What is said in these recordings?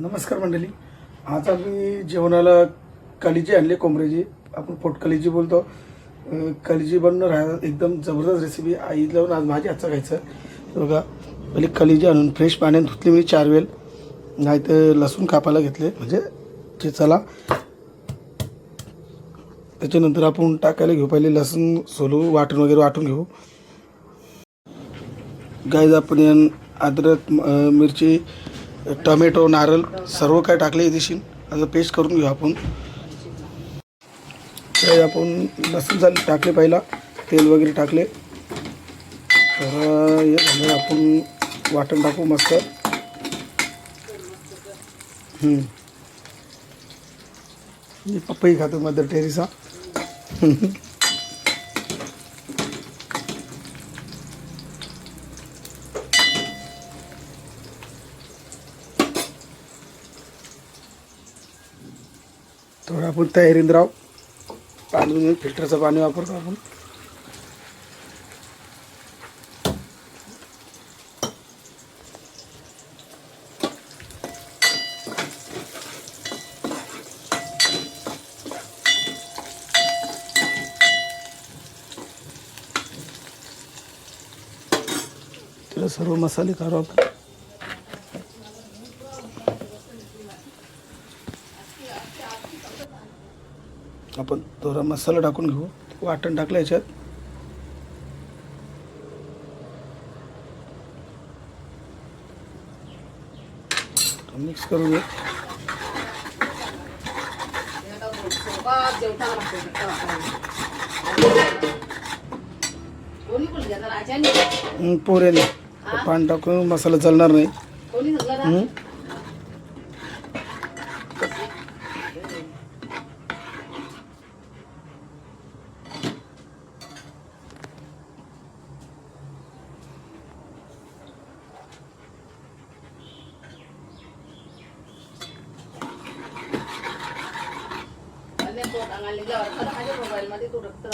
नमस्कार मंडळी. आज आम्ही जेवणाला कलिजी आणले कोंबड्याची. आपण पोटकलिजी बोलतो. कलिजी बनवणार आहे. एकदम जबरदस्त रेसिपी. आई लावून आज माझ्या हातचं खायचं. बघा, पहिले कलिजी आणून फ्रेश पाण्यात धुतली मी 4 वेळ. नाही तर लसूण कापायला घेतले म्हणजे चेचाला. त्याच्यानंतर आपण टाकायला घेऊ. पहिले लसूण सोलू, वाटून घेऊ. गाईज आपण अद्रक, मिरची, टोमॅटो, नारळ सर्व काय टाकले देशील. आता पेस्ट करून घेऊ आपण. तर आपण लसूण टाकले, पहिला तेल वगैरे टाकले. तर हे झालं, आपण वाटण टाकू मस्त. मी पपई खातो, मदर टेरेसा. थोडं आपण तयारीत राहू. पाणी फिल्टरचं पाणी वापरतो आपण. त्याला सर्व मसाले काढू आपण. आपण थोडा मसाला टाकून घेऊ. वाटण टाकलं याच्यात. मिक्स करून घेऊ. पोऱ्याने पाणी टाकून मसाला जळणार नाही.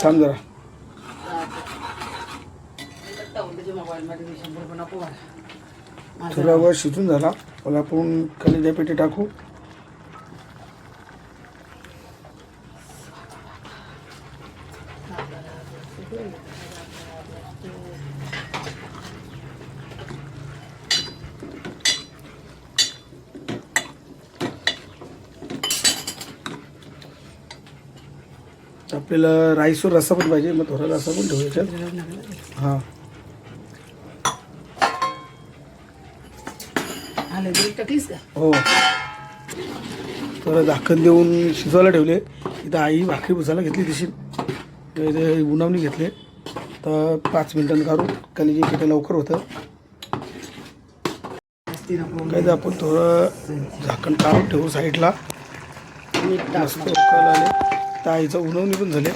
थांब जरा. थोडा वेळ शिजून झाला. मग आपण कलिजा पेटी टाकू. आपल्याला राईसवर रस्सा पण पाहिजे. मग थोडा रस्सा पण ठेवायचा. हां, हो. थोडं झाकण देऊन शिजवायला ठेवले. इथं आई भाकरी भुसायला घेतली तशी. उन्हावणी घेतले. तर 5 मिनिटांनी काढून कलिजी किती लवकर होतं. काय तर आपण थोडं झाकण काढून ठेवू साईडला. मस्त उकळायला आले. तर आईचं उन्हावणी पण झाले.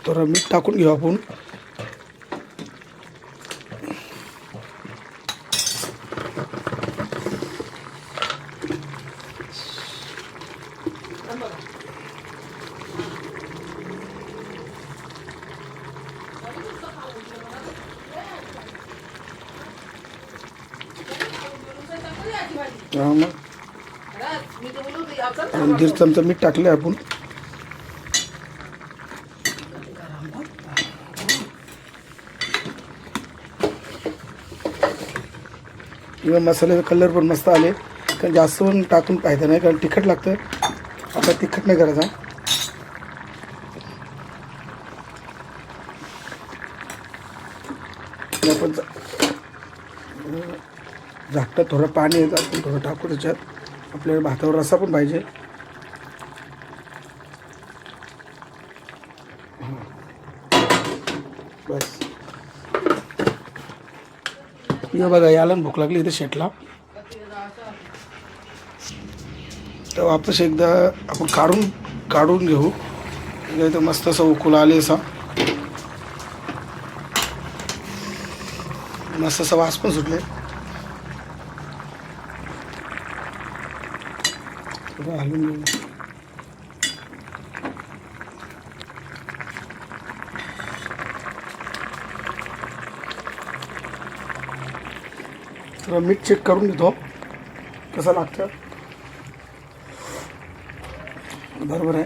थोडं मीठ टाकून घेऊ आपण. मग 1.5 चमचा मीठ टाकले आपण. किंवा मसाल्याचा कलर पण मस्त आले. कारण जास्त पण टाकून फायदा नाही, कारण तिखट लागतं. आता तिखट नाही करायचा. आपण झाकटात थोडं पाणी येतं, आपण थोडं टाकू त्याच्यात. आपल्याला भातावर रस्सा पण पाहिजे. बस. हे बघा, याला भूक लागली इथे शेटला. तर वापस एकदा आपण काढून घेऊ. इथं मस्त असं उकळा आले. असा मस्त असा वास पण सुटले. थोडं हलवून घेऊ. थोडं मीठ चेक करून घेतो कसं लागतं. बरोबर आहे.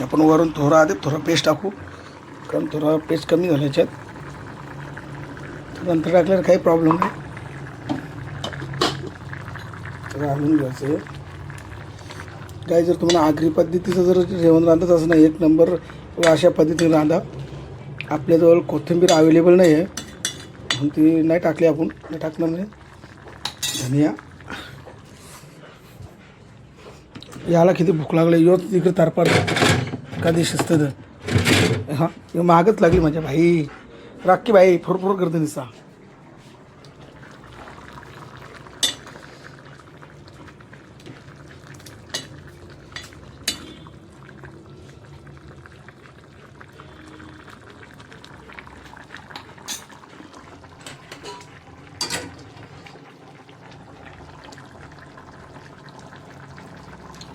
आपण वरून थोडा पेस्ट टाकू, कारण थोडा पेस्ट कमी झाला याच्यात. नंतर टाकल्यावर काही प्रॉब्लेम नाही. थोडं हलवून घ्यायचं. काही जर तुम्हाला आगरी पद्धतीचं जर जेवण रांधत असं नाही, एक नंबर अशा पद्धतीने रांधा. आपल्याजवळ कोथिंबीर अवेलेबल नाही आहे म्हणून ती नाही टाकली, आपण नाही टाकणार नाही. धनिया. याला किती भूक लागली, योच तिकडे तारपार कधी शिजतं तर. हां, हे मागच लागली माझ्या भाई. राखी भाई फुरफुर करते निसा.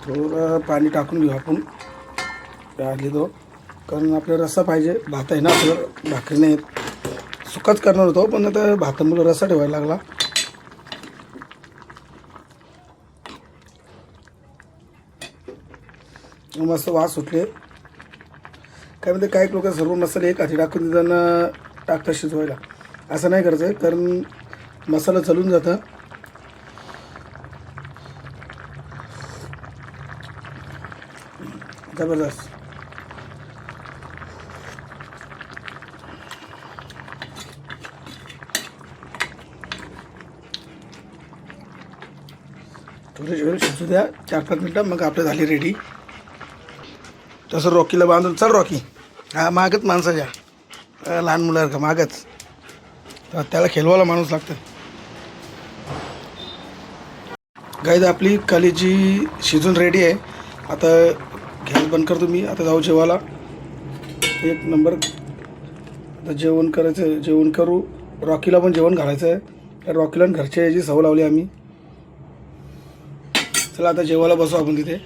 थोडं पाणी टाकून घेऊ आपण आली तो, कारण आपल्याला रस्सा पाहिजे. भात आहे ना आपल्याला, भाकरी नाही येत. सुकाच करणार होतो पण आता भातामुळे रस्सा ठेवायला लागला. मस्त वास सुटले. काय म्हणते काही लोक सर्व मसाले एक हाती टाकून देताना टाकतात शिजवायला. असं नाही करायचं कारण मसाला चलून जातं. जबरदस्त. थोडी वेळ शिजू द्या, 4-5 मिनटं, मग आपलं झाली रेडी. तसं रॉकीला बांधून चल रॉकी. हा मागच माणसाच्या लहान मुलासारखा मागच, त्याला खेळवायला माणूस लागतं. गाईज आपली कलेजी शिजून रेडी आहे. आता गॅस बंद करतो मी. आता जाऊ जेवायला. एक नंबर. आता जेवण करायचं, जेवण करू. रॉकीला पण जेवण घालायचं आहे. रॉकीला घरच्या याची सवय लावली आम्ही. चला आता जेवायला बसू आपण तिथे.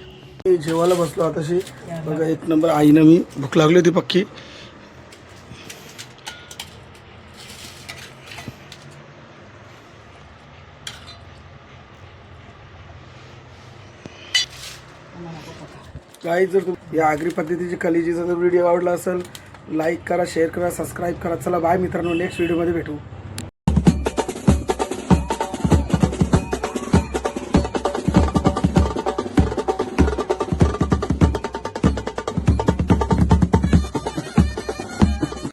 जेवायला बसलो आताशी. बघा एक नंबर. आईनं मी भूक लागली होती पक्की. काही जर या आगरी पद्धतीची कलेजीचा जर व्हिडिओ आवडला असेल, लाईक करा, शेअर करा, सबस्क्राईब करा. चला बाय मित्रांनो, नेक्स्ट व्हिडिओमध्ये भेटू.